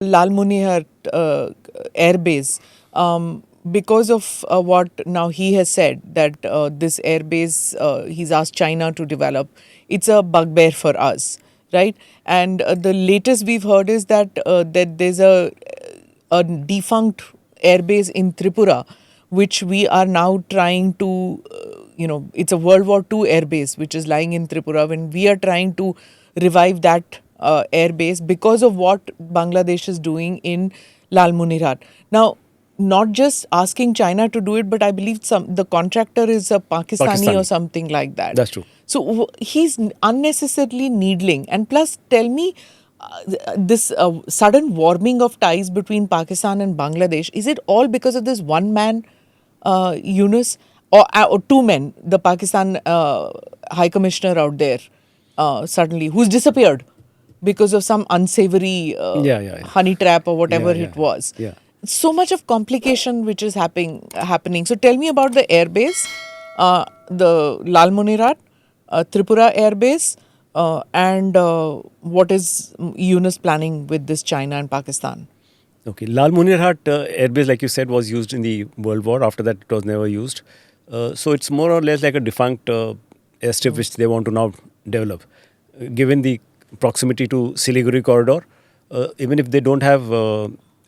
Lalmunihar airbase, because of what now he has said, that this airbase he's asked China to develop, it's a bugbear for us, right? And the latest we've heard is that there's a defunct airbase in Tripura, which we are now trying to, it's a World War II airbase which is lying in Tripura, when we are trying to revive that airbase because of what Bangladesh is doing in Lalmunirhat. Now, not just asking China to do it, but I believe the contractor is a Pakistani or something like that. That's true. So he's unnecessarily needling. And plus, tell me, this sudden warming of ties between Pakistan and Bangladesh, is it all because of this one man, Yunus, or two men, the Pakistan High Commissioner out there, suddenly, who's disappeared because of some unsavory honey trap or whatever it was? Yeah. So much of complication which is happening. So tell me about the airbase, the Lalmunirhat, Tripura airbase, and what is Yunus planning with this China and Pakistan? Okay, Lalmunirhat airbase, like you said, was used in the World War. After that, it was never used. So it's more or less like a defunct airstrip which they want to now develop. Given the proximity to Siliguri corridor, even if they don't have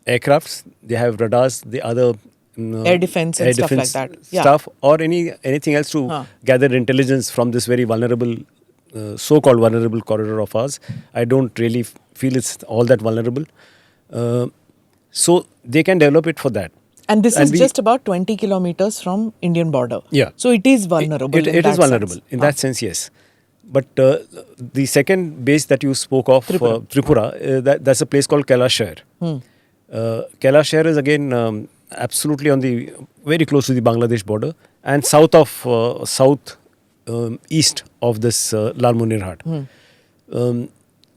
aircrafts, they have radars, the other air defense and stuff like that. Stuff or anything else to gather intelligence from this very vulnerable, so-called vulnerable corridor of ours. I don't really feel it's all that vulnerable. So they can develop it for that. And this is just about 20 kilometers from Indian border. Yeah. So it is vulnerable. It is vulnerable in that sense, yes. But the second base that you spoke of, Tripura, that's a place called Kailash. Kailash is again absolutely on the very close to the Bangladesh border and east of this Lalmunirhat.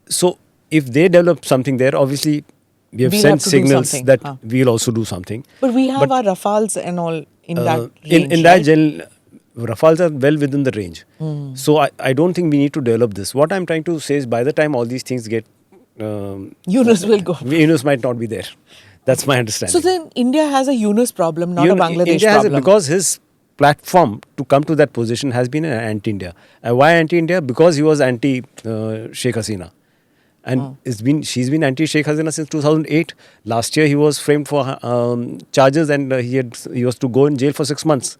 So if they develop something there, obviously we have sent signals that we'll also do something. But we have our Rafales and all in that range. In that Rafales are well within the range. So I don't think we need to develop this. What I'm trying to say is by the time all these things get... Yunus will go. Yunus might not be there. That's my understanding. So then India has a Yunus problem, not a Bangladesh India problem. Has because his platform to come to that position has been anti-India. Why anti-India? Because he was anti-Sheikh Hasina. And she's been anti-Sheikh Hasina since 2008. Last year he was framed for charges and he was to go in jail for 6 months.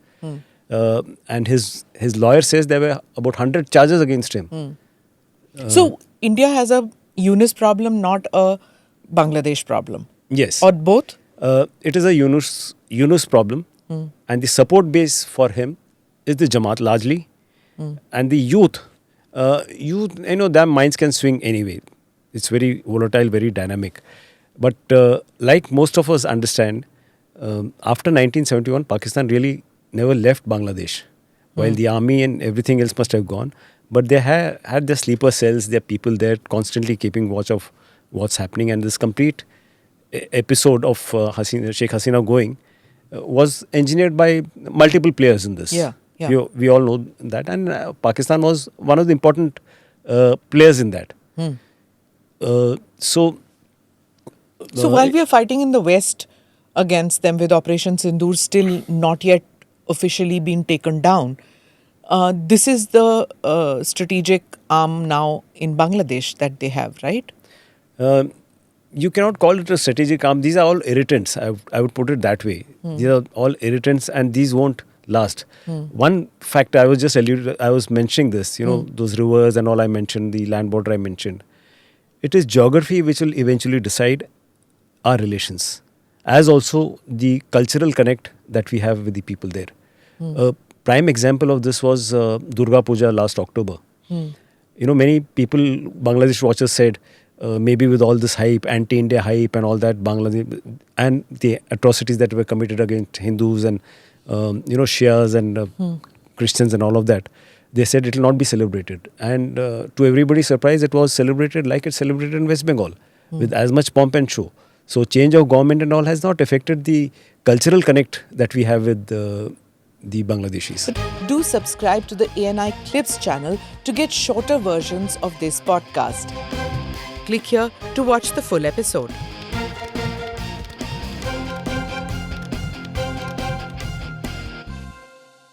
And his lawyer says there were about 100 charges against him. So India has a Yunus problem, not a Bangladesh problem. Yes. Or both? It is a Yunus problem. And the support base for him is the Jamaat largely. And the youth, their minds can swing anyway. It's very volatile, very dynamic. But like most of us understand, after 1971, Pakistan really never left Bangladesh. While the army and everything else must have gone. But they had their sleeper cells, their people there constantly keeping watch of what's happening. And this complete episode of Sheikh Hasina going was engineered by multiple players in this. Yeah. We all know that. And Pakistan was one of the important players in that. So while we are fighting in the West against them with Operation Sindoor still not yet officially been taken down, this is the strategic arm now in Bangladesh that they have, right? You cannot call it a strategic arm. These are all irritants. I would put it that way. These are all irritants and these won't last. One factor I was mentioning this, those rivers and all I mentioned, the land border I mentioned. It is geography which will eventually decide our relations, as also the cultural connect that we have with the people there. A prime example of this was Durga Puja last October. Many people, Bangladesh watchers said, maybe with all this hype, anti-India hype and all that, Bangladesh and the atrocities that were committed against Hindus and Shias and Christians and all of that, they said it will not be celebrated. And to everybody's surprise, it was celebrated like it's celebrated in West Bengal with as much pomp and show. So change of government and all has not affected the cultural connect that we have with the Bangladeshis. Do subscribe to the ANI Clips channel to get shorter versions of this podcast. Click here to watch the full episode.